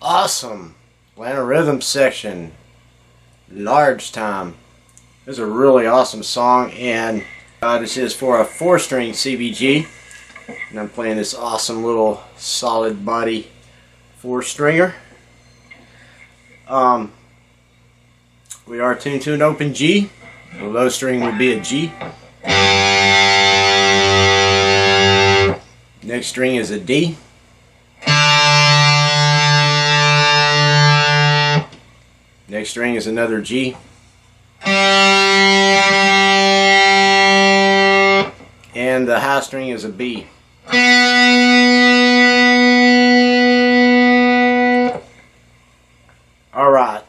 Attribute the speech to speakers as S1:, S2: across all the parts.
S1: Awesome. Atlanta Rhythm section. Large Time. This is a really awesome song, and this is for a 4-string CBG. And I'm playing this awesome little solid body 4-stringer. We are tuned to an open G. The low string would be a G. Next string is a D. Next string is another G. And the high string is a B. Alright,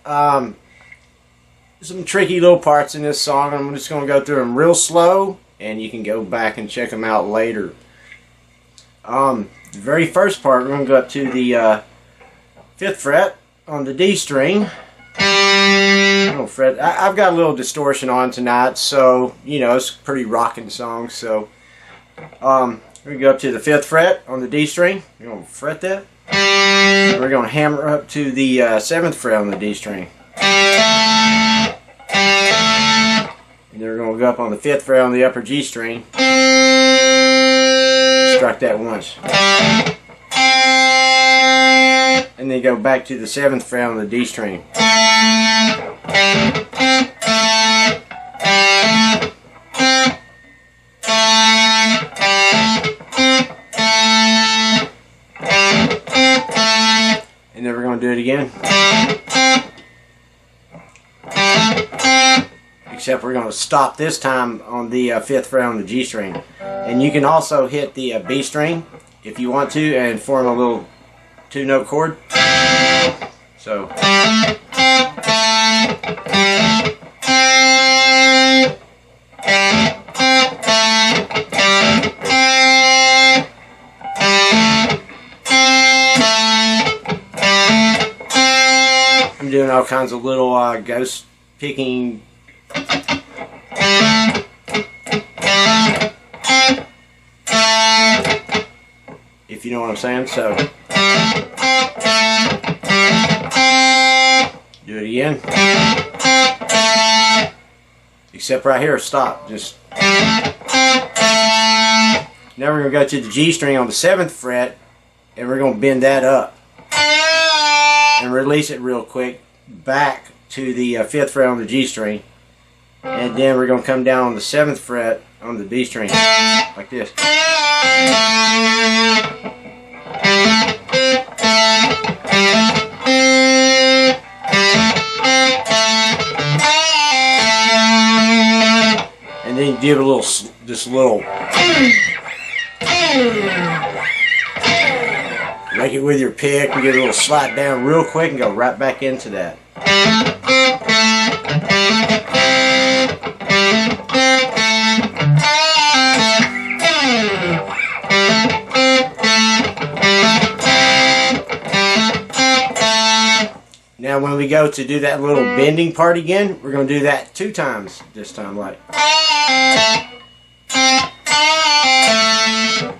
S1: some tricky little parts in this song. I'm just going to go through them real slow, and you can go back and check them out later. The very first part, we're going to go up to the 5th fret on the D string. Fret. I've got a little distortion on tonight, so you know it's a pretty rocking song. So we're gonna go up to the 5th fret on the D string. We're gonna fret that. We're gonna hammer up to the 7th fret on the D string, and then we're gonna go up on the 5th fret on the upper G string. Strike that once, and then go back to the 7th fret on the D string. And then we're going to do it again. Except we're going to stop this time on the 5th fret on the G string. And you can also hit the B string if you want to and form a little 2-note chord. So. I'm doing all kinds of little ghost picking. If you know what I'm saying, so do it again. Except right here, stop. Just now we're going to go to the G string on the 7th fret, and we're going to bend that up and release it real quick back to the 5th fret on the G string, and then we're going to come down on the 7th fret on the D string like this. And then you give it a little, just a little. Make it with your pick and get a little slide down real quick and go right back into that. Now when we go to do that little bending part again, we're going to do that 2 times this time, like.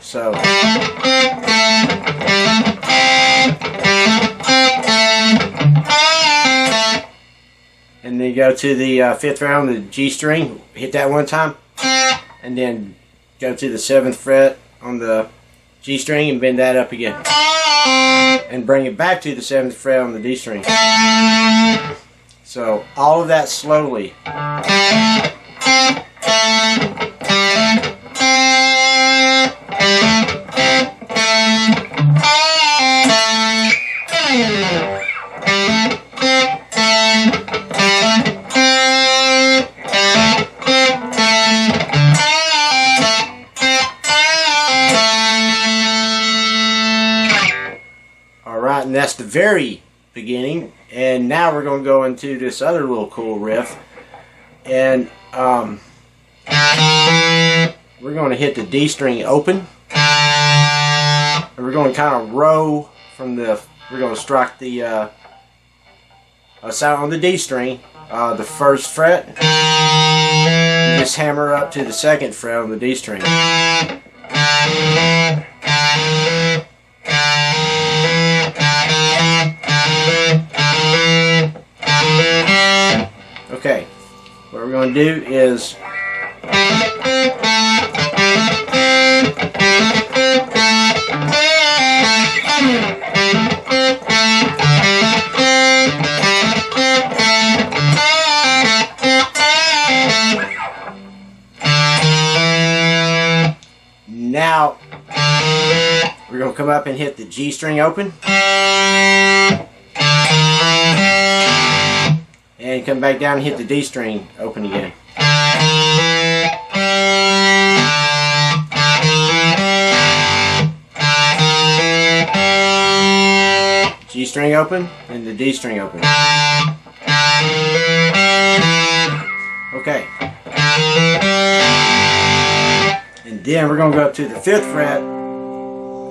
S1: So. And then go to the 5th fret on the G string, hit that 1 time, and then go to the 7th fret on the G string and bend that up again. And bring it back to the 7th fret on the D string. So all of that slowly. Alright, and that's the very beginning. And now we're going to go into this other little cool riff. And we're going to hit the D string open. And we're going to kind of row from the, we're going to strike the sound on the D string, the first fret, and just hammer up to the second fret on the D string. Okay, what we're going to do is now we're going to come up and hit the G string open and come back down and hit the D string open again. G string open and the D string open. Okay. And then we're going to go up to the 5th fret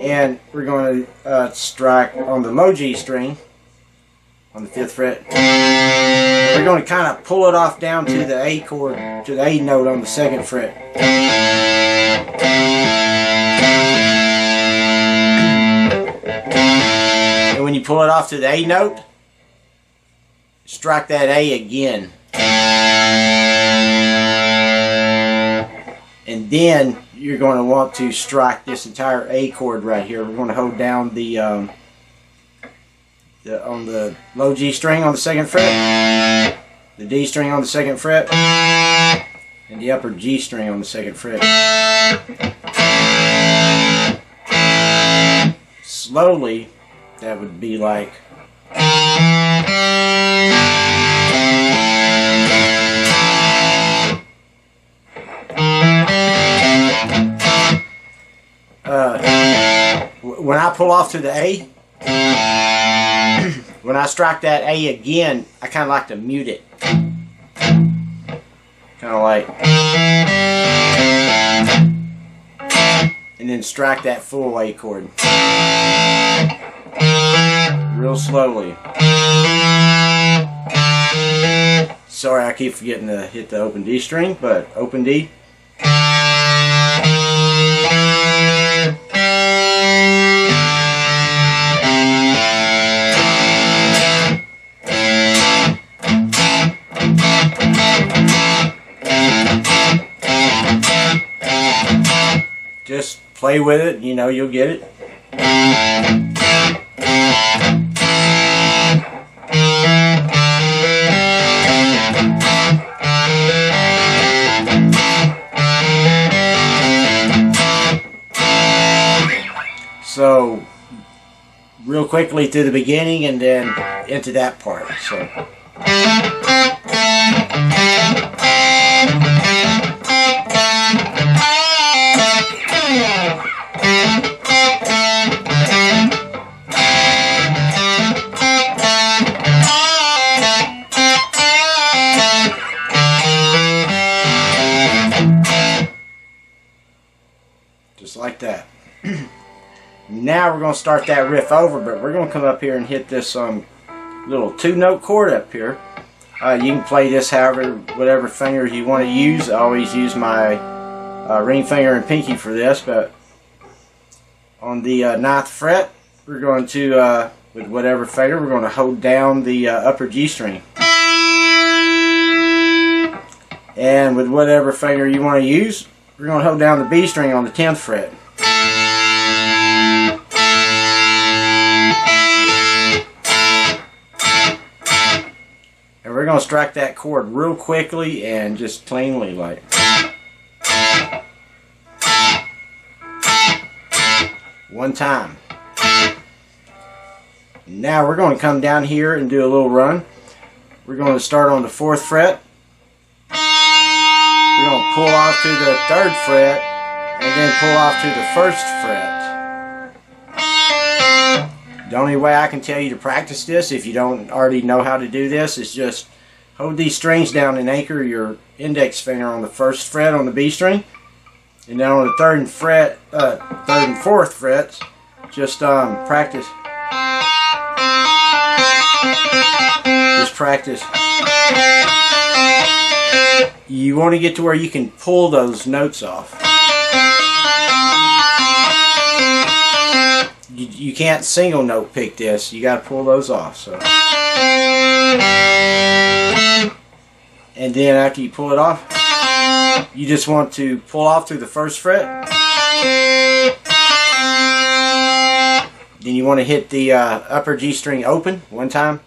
S1: and we're going to strike on the low G string on the 5th fret. We're going to kind of pull it off down to the A chord, to the A note on the 2nd fret. And when you pull it off to the A note, strike that A again. And then you're going to want to strike this entire A chord right here. We're going to hold down the on the low G string on the 2nd fret, the D string on the 2nd fret, and the upper G string on the 2nd fret. Slowly, that would be like. When I pull off to the A, when I strike that A again, I kind of like to mute it. Kind of like. And then strike that full A chord. Real slowly. Sorry, I keep forgetting to hit the open D string, but open D. Just play with it, you know, you'll get it. So, real quickly through the beginning and then into that part. So. Just like that. Now we're going to start that riff over, but we're going to come up here and hit this little 2-note chord up here. You can play this however, whatever fingers you want to use. I always use my ring finger and pinky for this, but on the 9th fret, we're going to, with whatever finger, we're going to hold down the upper G string. And with whatever finger you want to use, we're going to hold down the B string on the 10th fret. And we're going to strike that chord real quickly and just cleanly, like. One time. Now we're going to come down here and do a little run. We're going to start on the 4th fret. We're going to pull off to the 3rd fret and then pull off to the 1st fret. The only way I can tell you to practice this, if you don't already know how to do this, is just hold these strings down and anchor your index finger on the 1st fret on the B string, and then on the 3rd and 4th frets, just practice. Just practice. You want to get to where you can pull those notes off. You can't single note pick this. You got to pull those off. So, and then after you pull it off, you just want to pull off through the first fret. Then you want to hit the upper G string open one time.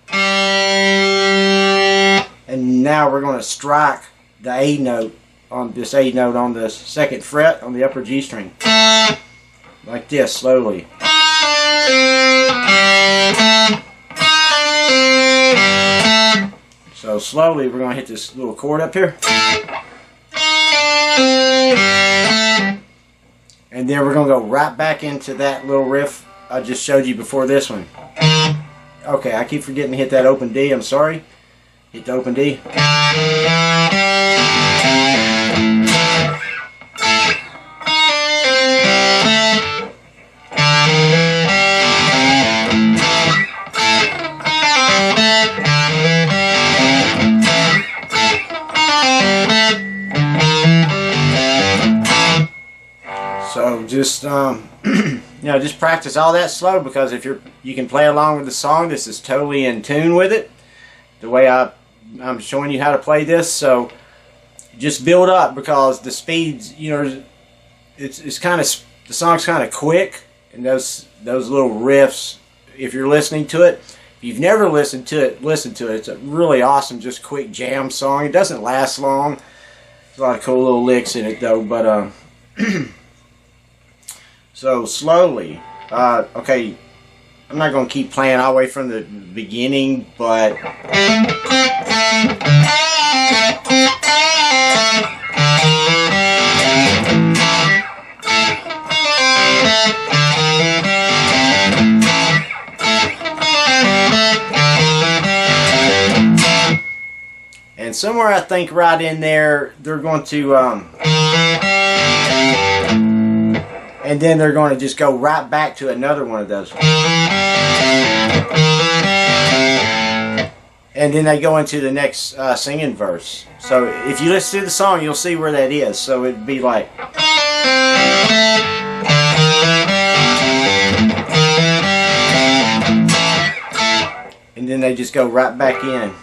S1: And now we're going to strike the A note on this A note on the second fret on the upper G string. Like this, slowly. So slowly we're going to hit this little chord up here. And then we're going to go right back into that little riff I just showed you before this one. Okay, I keep forgetting to hit that open D. I'm sorry. Hit the open D. So just you know, just practice all that slow, because if you can play along with the song. This is totally in tune with it, the way I'm showing you how to play this. So just build up, because the speeds, you know, it's kind of, the song's kind of quick, and those little riffs, if you're listening to it, if you've never listened to it, listen to it. It's a really awesome, just quick jam song. It doesn't last long. There's a lot of cool little licks in it though, but so slowly, okay, I'm not going to keep playing all the way from the beginning, but and somewhere I think right in there they're going to and then they're going to just go right back to another one of those. And then they go into the next singing verse. So if you listen to the song, you'll see where that is. So it'd be like... And then they just go right back in.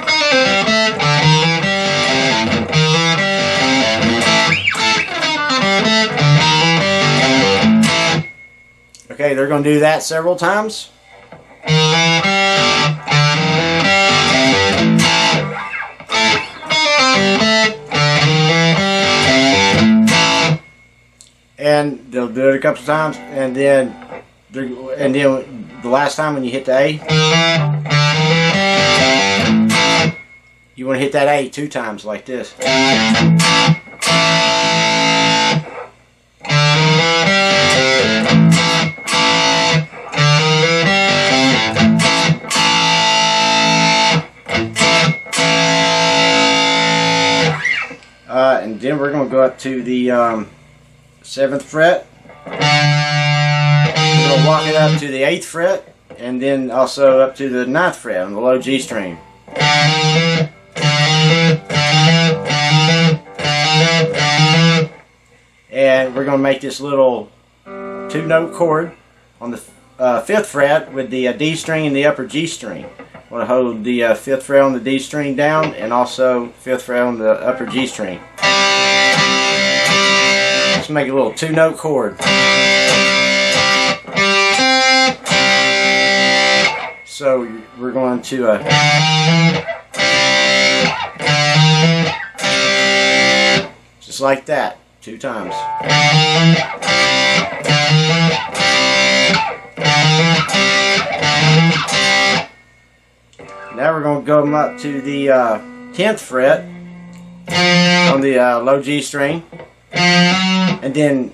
S1: Okay, they're going to do that several times. And they'll do it a couple times, and then the last time when you hit the A, you want to hit that A 2 times like this. And then we're going to go up to the 7th fret. We're going to walk it up to the 8th fret, and then also up to the 9th fret on the low G string. And we're going to make this little 2-note chord on the 5th fret with the D string and the upper G string. I want to hold the 5th fret on the D string down, and also 5th fret on the upper G string. Let's make a little 2-note chord. So we're going to just like that, 2 times. Now we're going to go up to the 10th fret on the low G string, and then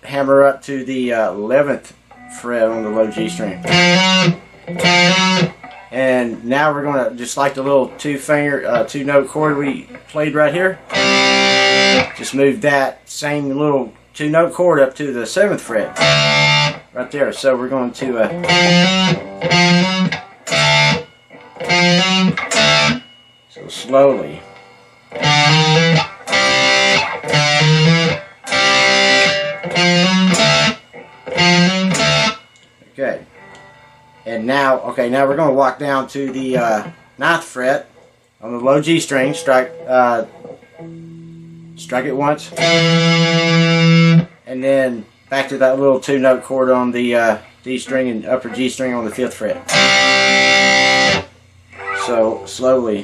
S1: hammer up to the 11th fret on the low G string. And now we're going to, just like the little 2-note chord we played right here, just move that same little 2-note chord up to the 7th fret. right there. So we're going to so slowly. Okay. And now, now we're going to walk down to the 9th fret on the low G string. Strike it once, and then back to that little 2-note chord on the D string and upper G string on the 5th fret. So slowly.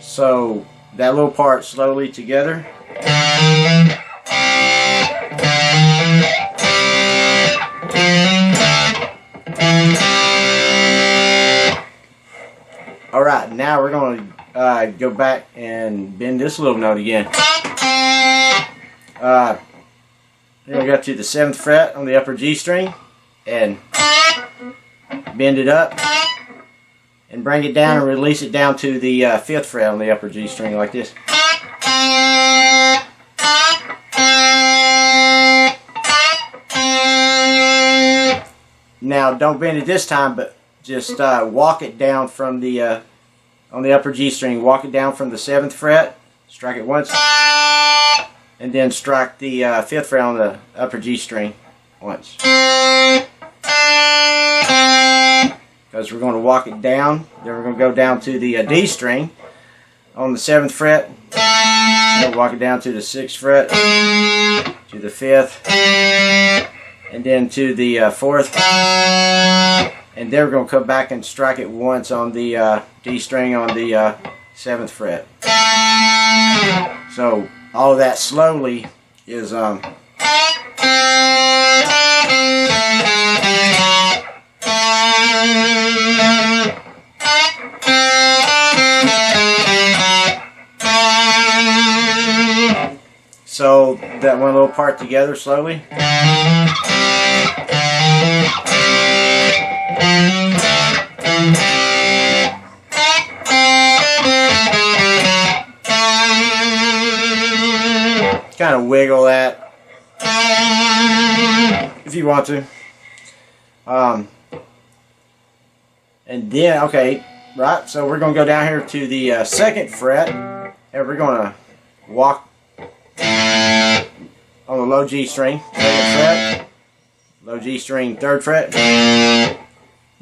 S1: So that little part slowly together. Alright, now we're going to go back and bend this little note again. Then we go to the 7th fret on the upper G string and bend it up and bring it down and release it down to the 5th fret on the upper G string like this. Now don't bend it this time, but just walk it down from the on the upper G string. Walk it down from the 7th fret, strike it once, and then strike the 5th fret on the upper G string once. Because we're going to walk it down, then we're going to go down to the D string on the 7th fret. We'll walk it down to the 6th fret, to the 5th, and then to the 4th. And then we're going to come back and strike it once on the D string on the 7th fret. So all of that slowly is so that one little part together slowly. Kind of wiggle that if you want to. And then, right, so we're going to go down here to the 2nd fret, and we're going to walk on the low G string, 2nd fret, low G string, 3rd fret,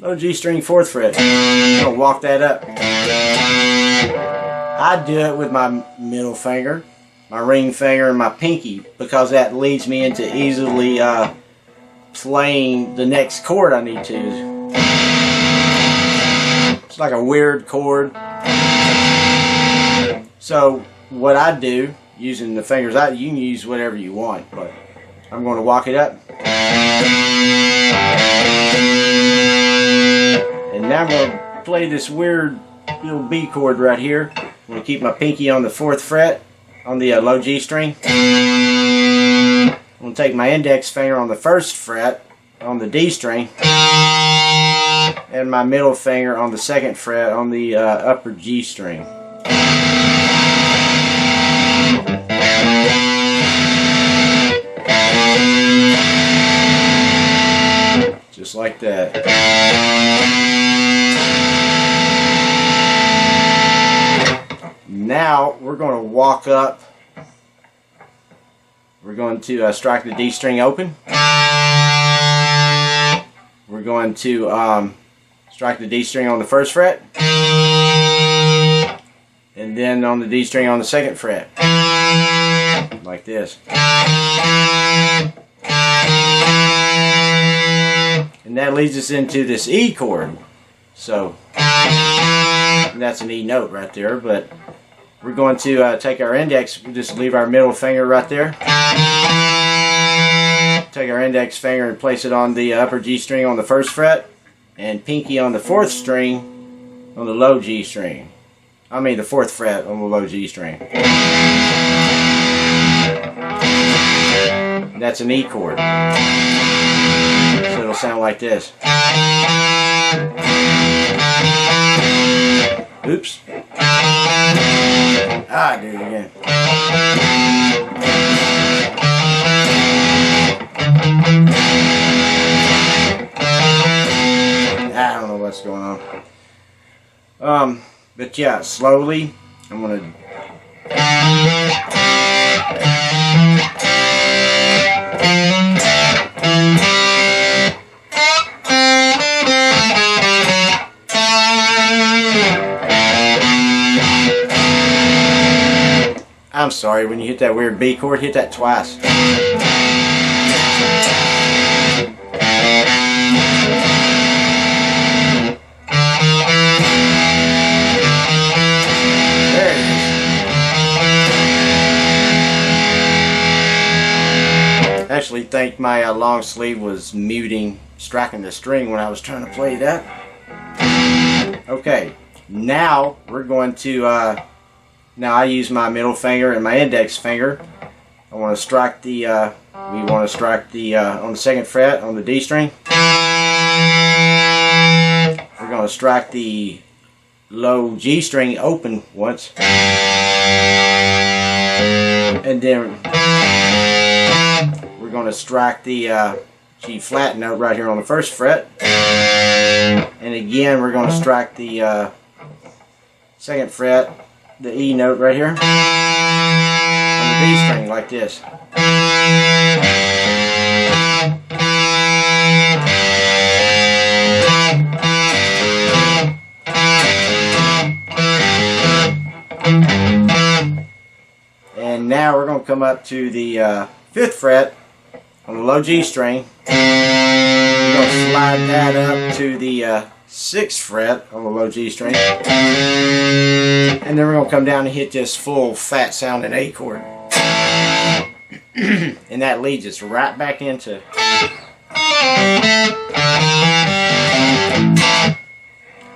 S1: low G string, 4th fret. I'm going to walk that up. I do it with my middle finger, my ring finger, and my pinky, because that leads me into easily playing the next chord I need to. It's like a weird chord. So what I do, using the fingers, you can use whatever you want, but I'm going to walk it up. And now I'm going to play this weird little B chord right here. I'm going to keep my pinky on the 4th fret on the low G string. I'm going to take my index finger on the 1st fret on the D string, and my middle finger on the 2nd fret on the upper G string. Just like that. Now we're going to walk up. We're going to strike the D string open. We're going to strike the D string on the 1st fret, and then on the D string on the 2nd fret, like this. And that leads us into this E chord. So that's an E note right there, but we're going to take our index, we'll just leave our middle finger right there. Take our index finger and place it on the upper G string on the 1st fret, and pinky on the 4th string on the low G string. I mean the 4th fret on the low G string. And that's an E chord. So it'll sound like this. Oops. Ah, I did it again. I don't know what's going on. But yeah, slowly, I'm gonna. I'm sorry, when you hit that weird B chord, hit that twice. There it is. I actually think my long sleeve was muting, striking the string when I was trying to play that. Okay, now we're going to now I use my middle finger and my index finger. I want to strike the, we want to strike the, on the 2nd fret on the D string. We're going to strike the low G string open once. And then we're going to strike the G flat note right here on the 1st fret. And again, we're going to strike the 2nd fret, the E note right here on the D string like this. And now we're going to come up to the 5th fret on the low G string. We're going to slide that up to the 6th fret on the low G string, and then we're going to come down and hit this full fat sounding A chord, and that leads us right back into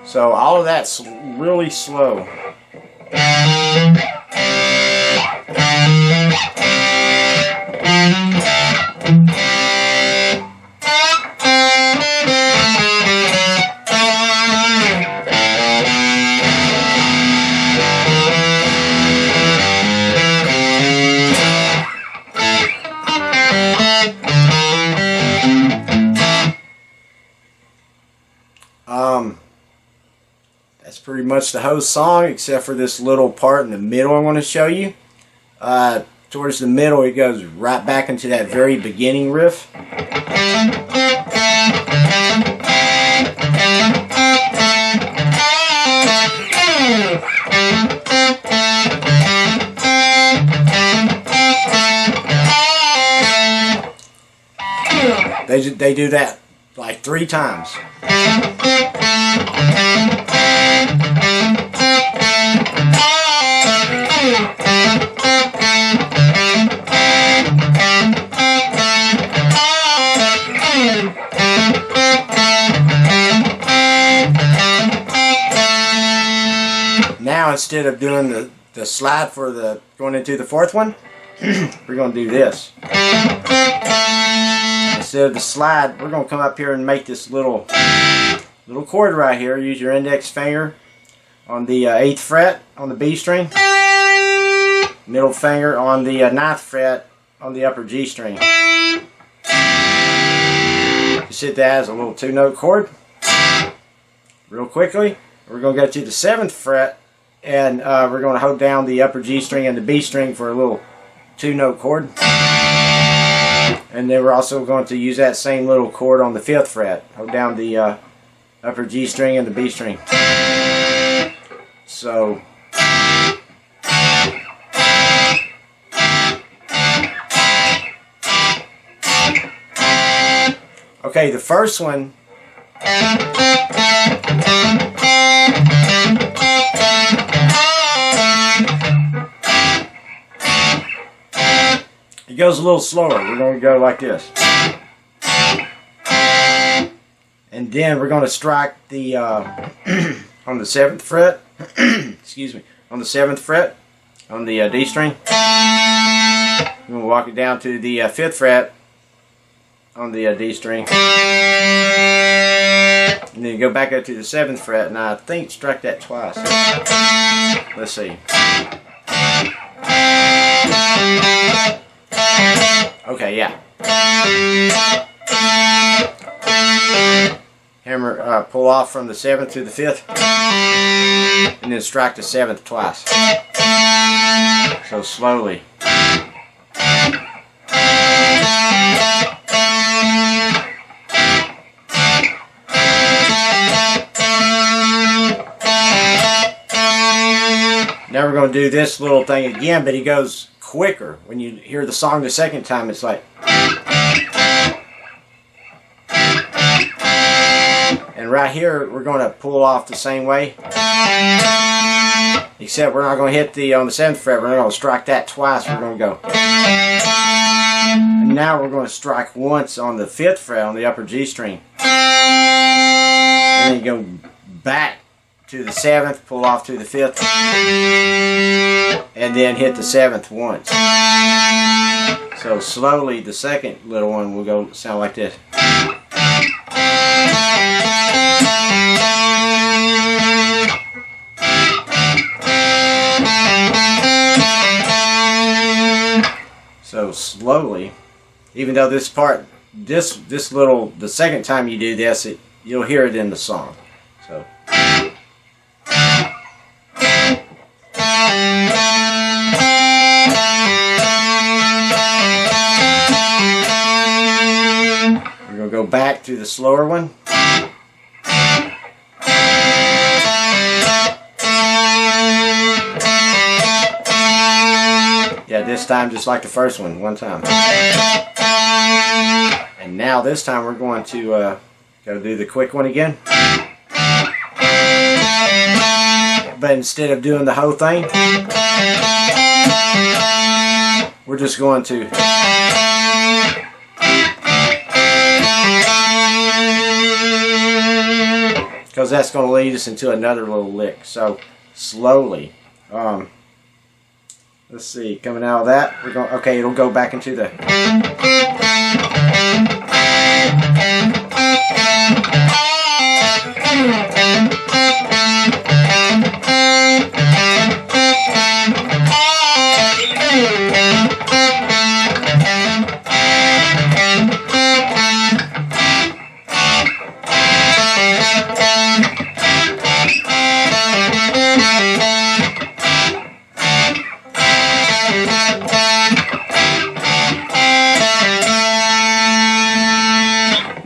S1: so all of that's really slow. That's pretty much the whole song, except for this little part in the middle I want to show you. Towards the middle, it goes right back into that very beginning riff. They do that like 3 times. Now instead of doing the slide for the going into the 4th one, we're going to do this. Instead of the slide, we're going to come up here and make this little chord right here. Use your index finger on the 8th fret on the B string, middle finger on the 9th fret on the upper G string. Just hit that as a little 2-note chord. Real quickly, we're going to go to the 7th fret, and we're going to hold down the upper G string and the B string for a little 2-note chord. And then we're also going to use that same little chord on the 5th fret. Hold down the upper G string and the B string. So okay, the first one it goes a little slower. We're going to go like this. And then we're going to strike the on the 7th fret, excuse me, on the 7th fret on the D string. We're going to walk it down to the 5th fret on the D string. And then go back up to the 7th fret, and I think strike that twice. Let's see. Okay, yeah. Hammer, pull off from the 7th to the 5th, and then strike the 7th twice. So slowly. Now we're going to do this little thing again, but he goes quicker. When you hear the song the second time, it's like... And right here, we're going to pull off the same way. Except we're not going to hit the on the 7th fret. We're going to strike that twice. We're going to go. And now we're going to strike once on the 5th fret on the upper G string. And then you go back to the 7th, pull off to the 5th, and then hit the 7th once. So slowly, the second little one will go sound like this. So slowly, even though this part, this little, the second time you do this, you'll hear it in the song. So. We're going to go back to the slower one. Yeah, this time just like the first one time. And now this time we're going to go do the quick one again. But instead of doing the whole thing, we're just going to because that's going to lead us into another little lick. So slowly. Let's see, coming out of that, we're going. Okay, it'll go back into the.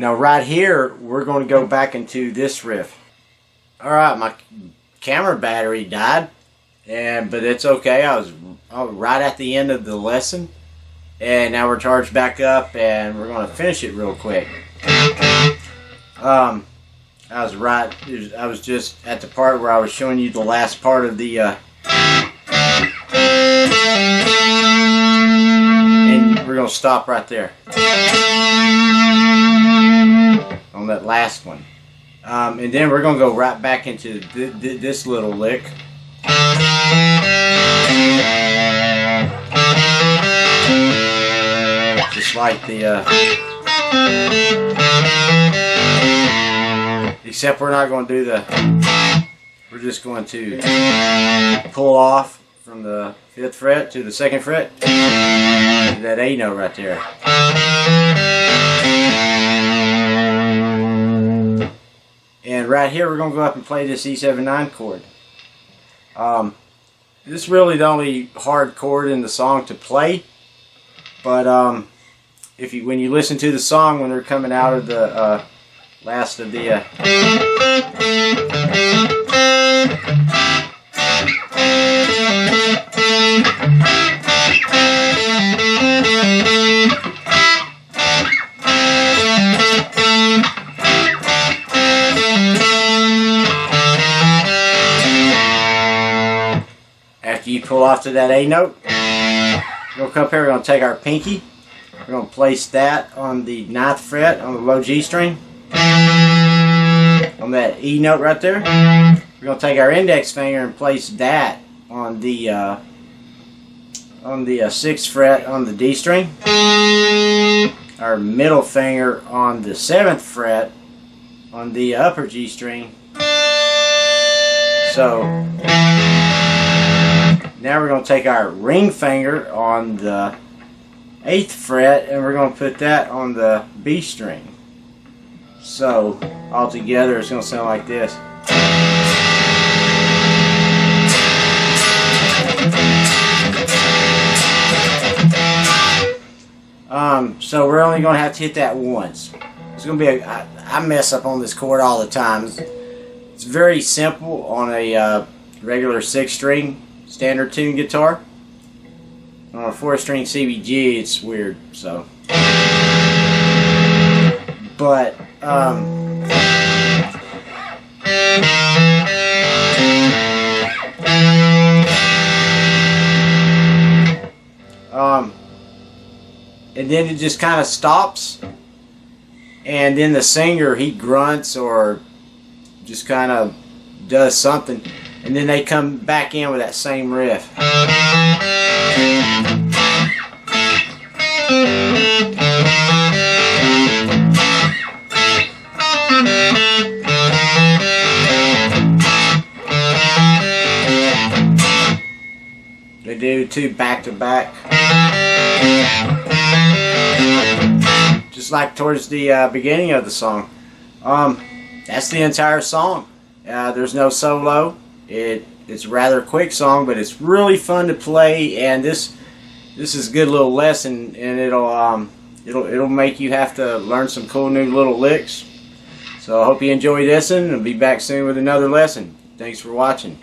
S1: Now right here, we're going to go back into this riff. Alright, my camera battery died, but it's okay. I was right at the end of the lesson, and now we're charged back up, and we're going to finish it real quick. I was just at the part where I was showing you the last part of the and we're going to stop right there on that last one, and then we're going to go right back into this little lick. Just like the except we're not going to do the, we're just going to pull off from the 5th fret to the 2nd fret, that A note right there. And right here we're going to go up and play this E7-9 chord. This is really the only hard chord in the song to play, but when you listen to the song when they're coming out of the last of the after you pull off to that A note, we're going to come up here, we're going to take our pinky, we're going to place that on the 9th fret on the low G string, on that E note right there. We're going to take our index finger and place that on the 6th fret on the D string. Our middle finger on the 7th fret on the upper G string. So Now we're going to take our ring finger on the 8th fret and we're going to put that on the B string. So all together it's going to sound like this. So we're only going to have to hit that once. It's going to be I mess up on this chord all the time. It's very simple on a regular 6-string standard tune guitar. On a 4-string CBG it's weird, so. But and then it just kind of stops, and then the singer, he grunts or just kind of does something, and then they come back in with that same riff. They do 2 back to back, just like towards the beginning of the song. That's the entire song. There's no solo. It's a rather quick song, but it's really fun to play, and this is a good little lesson, and it'll make you have to learn some cool new little licks. So I hope you enjoyed this, and I'll be back soon with another lesson. Thanks for watching.